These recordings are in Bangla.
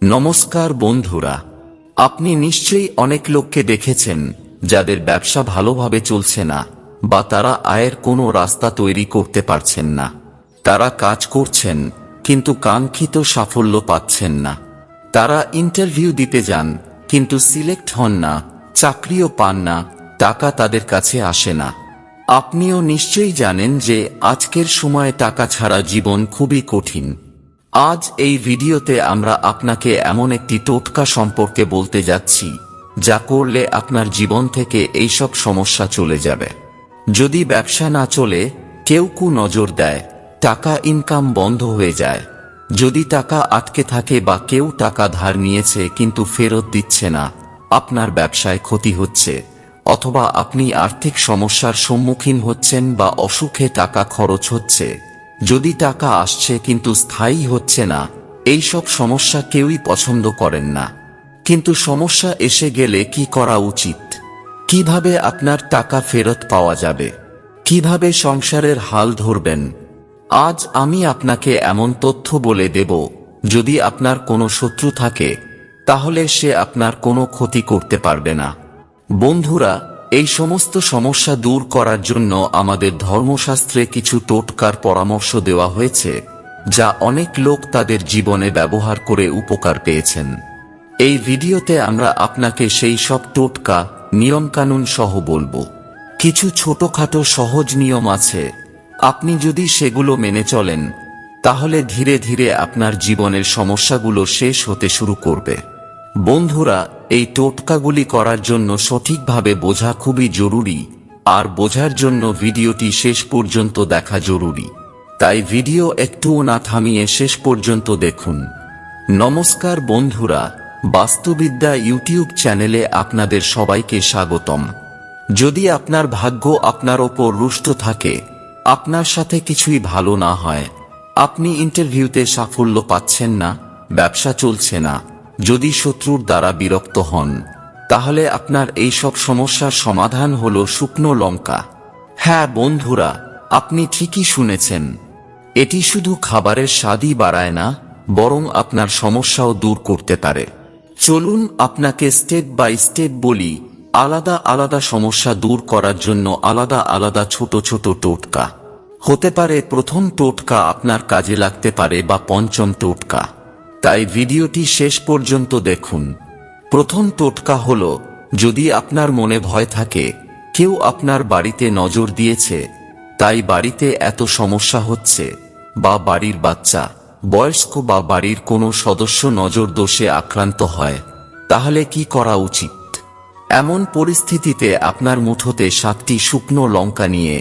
নমস্কার বন্ধুরা, আপনি নিশ্চয়ই অনেক লোককে দেখেছেন যাদের ব্যবসা ভালোভাবে চলছে না বা তারা আয়ের কোনো রাস্তা তৈরি করতে পারছেন না। তারা কাজ করছেন কিন্তু কাঙ্ক্ষিত সাফল্য পাচ্ছেন না। তারা ইন্টারভিউ দিতে যান কিন্তু সিলেক্ট হন না, চাকরিও পান না, টাকা তাদের কাছে আসে না। আপনিও নিশ্চয়ই জানেন যে আজকের সময়ে টাকা ছাড়া জীবন খুবই কঠিন। আজ এই ভিডিওতে আমরা আপনাকে এমন একটি টোটকা সম্পর্কে বলতে যাচ্ছি যা করলে আপনার জীবন থেকে এইসব সমস্যা চলে যাবে। যদি ব্যবসা না চলে, কেউ নজর দেয়, টাকা ইনকাম বন্ধ হয়ে যায়, যদি টাকা আটকে থাকে বা কেউ টাকা ধার নিয়েছে কিন্তু ফেরত দিচ্ছে না, আপনার ব্যবসায় ক্ষতি হচ্ছে, অথবা আপনি আর্থিক সমস্যার সম্মুখীন হচ্ছেন বা অসুখে টাকা খরচ হচ্ছে, যদি টাকা আসছে কিন্তু স্থায়ী হচ্ছে না, এই সব সমস্যা কেউই পছন্দ করেন না। কিন্তু সমস্যা এসে গেলে কি করা উচিত? কিভাবে আপনার টাকা ফেরত পাওয়া যাবে? কিভাবে সংসারের হাল ধরবেন? আজ আমি আপনাকে এমন তথ্য বলে দেব, যদি আপনার কোনো শত্রু থাকে তাহলে সে আপনার কোনো ক্ষতি করতে পারবে না। বন্ধুরা, এই সমস্ত সমস্যা দূর করার জন্য আমাদের ধর্মশাস্ত্রে কিছু টোটকার পরামর্শ দেওয়া হয়েছে, যা অনেক লোক তাদের জীবনে ব্যবহার করে উপকার পেয়েছেন। এই ভিডিওতে আমরা আপনাকে সেই সব টোটকা, নিয়মকানুন সহ বলবো। কিছু ছোটখাটো সহজ নিয়ম আছে, আপনি যদি সেগুলো মেনে চলেন তাহলে ধীরে ধীরে আপনার জীবনের সমস্যাগুলো শেষ হতে শুরু করবে। বন্ধুরা, এই টোটকাগুলি করার জন্য সঠিকভাবে বোঝা খুবই জরুরি, আর বোঝার জন্য ভিডিওটি শেষ পর্যন্ত দেখা জরুরি। তাই ভিডিও একটুও না থামিয়ে শেষ পর্যন্ত দেখুন। নমস্কার বন্ধুরা, বাস্তুবিদ্যা ইউটিউব চ্যানেলে আপনাদের সবাইকে স্বাগতম। যদি আপনার ভাগ্য আপনার ওপর রুষ্ট থাকে, আপনার সাথে কিছুই ভালো না হয়, আপনি ইন্টারভিউতে সাফল্য পাচ্ছেন না, ব্যবসা চলছে না, যদি শত্রুর দ্বারা বিরক্ত হন, তাহলে আপনার এই সব সমস্যার সমাধান হলো শুকনো লঙ্কা। হ্যাঁ বন্ধুরা, আপনি ঠিকই শুনেছেন। এটি শুধু খাবারের স্বাদই বাড়ায় না, বরং আপনার সমস্যাও দূর করতে পারে। চলুন আপনাকে স্টেপ বাই স্টেপ বলি, আলাদা আলাদা সমস্যা দূর করার জন্য আলাদা আলাদা ছোট ছোট টোটকা। হতে পারে প্রথম টোটকা আপনার কাজে লাগতে পারে বা পঞ্চম টোটকা, তাই ভিডিওটি শেষ পর্যন্ত দেখুন। প্রথম টোটকা হলো, যদি আপনার মনে ভয় থাকে কেউ আপনার বাড়িতে নজর দিয়েছে, তাই বাড়িতে এত সমস্যা হচ্ছে, বা বাড়ির বাচ্চা, বয়স্ক বা বাড়ির কোনো সদস্য নজর দোষে আক্রান্ত হয়, তাহলে কি করা উচিত? এমন পরিস্থিতিতে আপনার মুঠোতে 7টি শুকনো লঙ্কা নিয়ে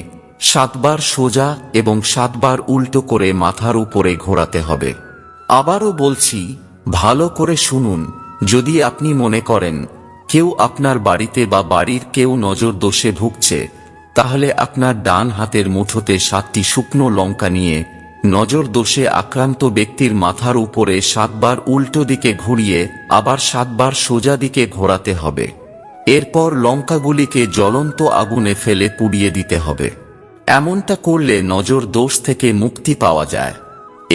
7 বার সোজা এবং 7 বার উল্টো করে মাথার উপরে ঘোরাতে হবে। আবারও বলছি, ভালো করে শুনুন। যদি আপনি মনে করেন কেউ আপনার বাড়িতে বা বাড়ির কেউ নজর দোষে ভুগছে, তাহলে আপনার ডান হাতের মুঠোতে 7টি শুকনো লঙ্কা নিয়ে নজর দোষে আক্রান্ত ব্যক্তির মাথার উপরে 7 বার উল্টো দিকে ঘুরিয়ে আবার 7 বার সোজা দিকে ঘোরাতে হবে। এরপর লঙ্কাগুলিকে জ্বলন্ত আগুনে ফেলে পুড়িয়ে দিতে হবে। এমনটা করলে নজর দোষ থেকে মুক্তি পাওয়া যায়।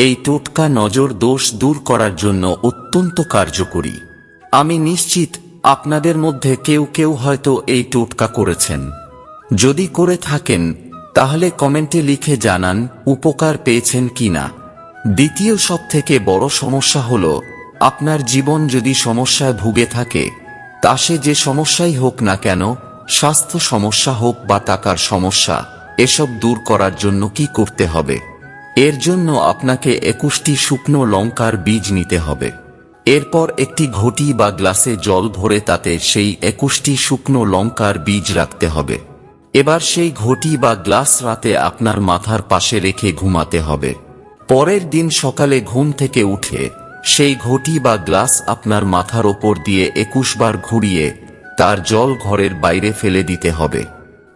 এই টোটকা নজর দোষ দূর করার জন্য অত্যন্ত কার্যকরী। আমি নিশ্চিত আপনাদের মধ্যে কেউ কেউ হয়তো এই টোটকা করেছেন। যদি করে থাকেন তাহলে কমেন্টে লিখে জানান উপকার পেয়েছেন কিনা। দ্বিতীয় সবথেকে বড় সমস্যা হলো, আপনার জীবন যদি সমস্যায় ভুগে থাকে, তা সে যে সমস্যাই হোক না কেন, স্বাস্থ্য সমস্যা হোক বা টাকার সমস্যা, এসব দূর করার জন্য কি করতে হবে? এর জন্য আপনাকে 21টি শুকনো লঙ্কার বীজ নিতে হবে। এরপর একটি ঘটি বা গ্লাসে জল ভরে তাতে সেই 21টি শুকনো লঙ্কার বীজ রাখতে হবে। এবার সেই ঘটি বা গ্লাস রাতে আপনার মাথার পাশে রেখে ঘুমাতে হবে। পরের দিন সকালে ঘুম থেকে উঠে সেই ঘটি বা গ্লাস আপনার মাথার ওপর দিয়ে 21 বার ঘুরিয়ে তার জল ঘরের বাইরে ফেলে দিতে হবে।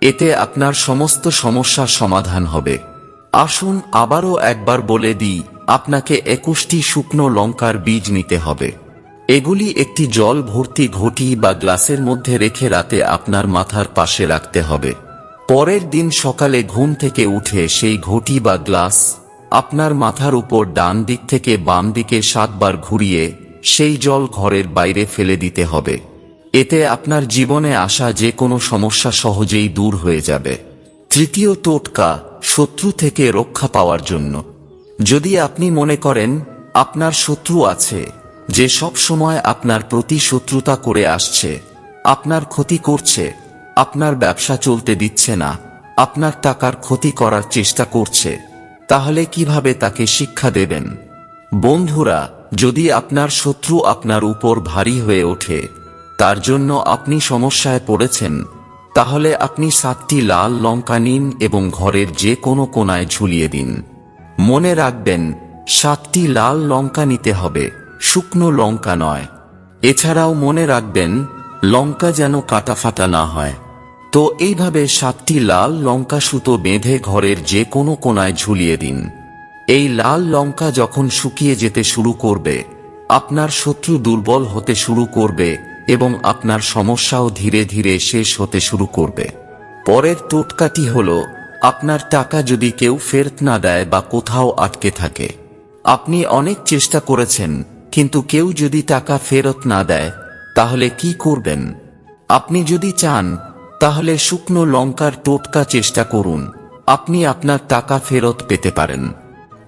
এতে আপনার সমস্ত সমস্যার সমাধান হবে। আসুন আবারও একবার বলে দিই, আপনাকে 21টি শুকনো লঙ্কার বীজ নিতে হবে। এগুলি একটি জল ভর্তি ঘটি বা গ্লাসের মধ্যে রেখে রাতে আপনার মাথার পাশে রাখতে হবে। পরের দিন সকালে ঘুম থেকে উঠে সেই ঘটি বা গ্লাস আপনার মাথার উপর ডান দিক থেকে বাম দিকে 7 বার ঘুরিয়ে সেই জল ঘরের বাইরে ফেলে দিতে হবে। এতে আপনার জীবনে আসা যে কোনো সমস্যা সহজেই দূর হয়ে যাবে। তৃতীয় টোটকা, শত্রু থেকে রক্ষা পাওয়ার জন্য। যদি আপনি মনে করেন আপনার শত্রু আছে, যে সব সময় আপনার প্রতি শত্রুতা করে আসছে, আপনার ক্ষতি করছে, আপনার ব্যবসা চলতে দিচ্ছে না, আপনার টাকার ক্ষতি করার চেষ্টা করছে, তাহলে কিভাবে তাকে শিক্ষা দেবেন? বন্ধুরা, যদি আপনার শত্রু আপনার উপর ভারী হয়ে ওঠে, তার জন্য আপনি সমস্যায় পড়েছেন, তাহলে আপনি 7টি লাল লঙ্কা নিন এবং ঘরের যে কোনো কোণায় ঝুলিয়ে দিন। মনে রাখবেন, 7টি লাল লঙ্কা নিতে হবে, শুকনো লঙ্কা নয়। এছাড়াও মনে রাখবেন, লঙ্কা যেন কাটা ফাটা না হয়। তো এইভাবে 7টি লাল লঙ্কা সুতো বেঁধে ঘরের যে কোনো কোণায় ঝুলিয়ে দিন। এই লাল লঙ্কা যখন শুকিয়ে যেতে শুরু করবে, আপনার শত্রু দুর্বল হতে শুরু করবে এবং আপনার সমস্যাও ধীরে ধীরে শেষ হতে শুরু করবে। পরের টোটকাটি হল, আপনার টাকা যদি কেউ ফেরত না দেয় বা কোথাও আটকে থাকে। আপনি অনেক চেষ্টা করেছেন, কিন্তু কেউ যদি টাকা ফেরত না দেয়, তাহলে কি করবেন? আপনি যদি চান, তাহলে শুকনো লঙ্কার টোটকা চেষ্টা করুন, আপনি আপনার টাকা ফেরত পেতে পারেন।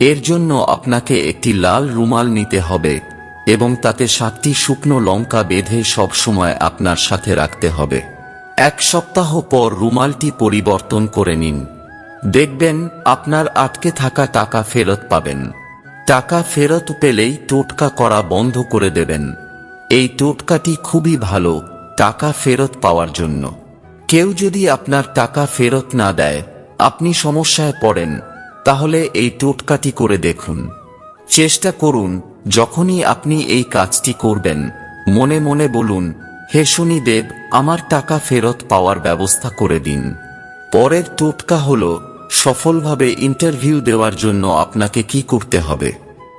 এর জন্য আপনাকে একটি লাল রুমাল নিতে হবে এবং তাতে 7টি শুকনো লঙ্কা বেঁধে সব সময় আপনার সাথে রাখতে হবে। 1 সপ্তাহ পর রুমালটি পরিবর্তন করে নিন। দেখবেন আপনার আটকে থাকা টাকা ফেরত পাবেন। টাকা ফেরত পেলেই টোটকা করা বন্ধ করে দেবেন। এই টোটকাটি খুবই ভালো টাকা ফেরত পাওয়ার জন্য। কেউ যদি আপনার টাকা ফেরত না দেয়, আপনি সমস্যায় পড়েন, তাহলে এই টোটকাটি করে দেখুন। চেষ্টা করুন, যখনই আপনি এই কাজটি করবেন, মনে মনে বলুন, হে শনিদেব, আমার টাকা ফেরত পাওয়ার ব্যবস্থা করে দিন। পরের টোটকা হল, সফলভাবে ইন্টারভিউ দেওয়ার জন্য আপনাকে কি করতে হবে?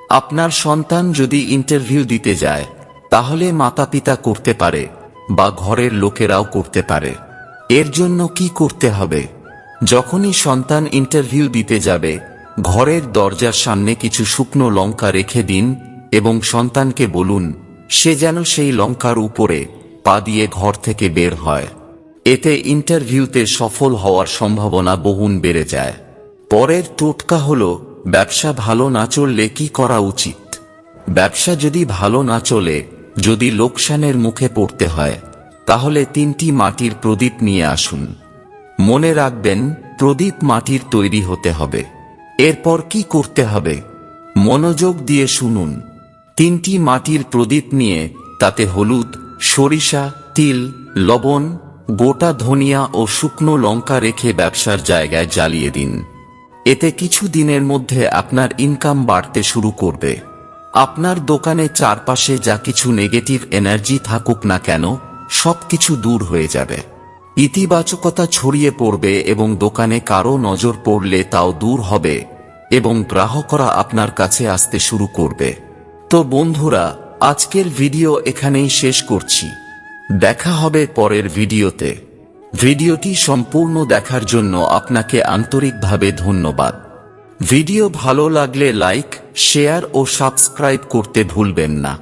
আপনার সন্তান যদি ইন্টারভিউ দিতে যায়, তাহলে মাতা-পিতা করতে পারে বা ঘরের লোকেরাও করতে পারে। এর জন্য কি করতে হবে? যখনই সন্তান ইন্টারভিউ দিতে যাবে, ঘরের দরজার সামনে কিছু শুকনো লঙ্কা রেখে দিন এবং সন্তানকে বলুন, সে যেন সেই লঙ্কার উপরে পা দিয়ে ঘর থেকে বের হয়। এতে ইন্টারভিউতে সফল হওয়ার সম্ভাবনা বহুগুণ বেড়ে যায়। পরের টোটকা হল, ব্যবসা ভালো না চললে কি করা উচিত? ব্যবসা যদি ভালো না চলে, যদি লোকসানের মুখে পড়তে হয়, তাহলে 3টি মাটির প্রদীপ নিয়ে আসুন। মনে রাখবেন, প্রদীপ মাটির তৈরি হতে হবে। এরপর কি করতে হবে? মনোযোগ দিয়ে শুনুন। 3টি মাটির প্রদীপ নিয়ে তাতে হলুদ, সরিষা, তিল, লবণ, গোটা ধনিয়া ও শুকনো লঙ্কা রেখে ব্যবসার জায়গায় জ্বালিয়ে দিন। এতে কিছু দিনের মধ্যে আপনার ইনকাম বাড়তে শুরু করবে। আপনার দোকানে চারপাশে যা কিছু নেগেটিভ এনার্জি থাকুক না কেন, সবকিছু দূর হয়ে যাবে। ইতিবাচকতা ছড়িয়ে পড়বে এবং দোকানে কারো নজর পড়লে তাও দূর হবে এবং গ্রাহকরা আপনার কাছে আসতে শুরু করবে। তো বন্ধুরা, আজকের ভিডিও এখানেই শেষ করছি। দেখা হবে পরের ভিডিওতে। ভিডিওটি সম্পূর্ণ দেখার জন্য আপনাকে আন্তরিকভাবে ধন্যবাদ। ভিডিও ভালো লাগলে লাইক, শেয়ার ও সাবস্ক্রাইব করতে ভুলবেন না।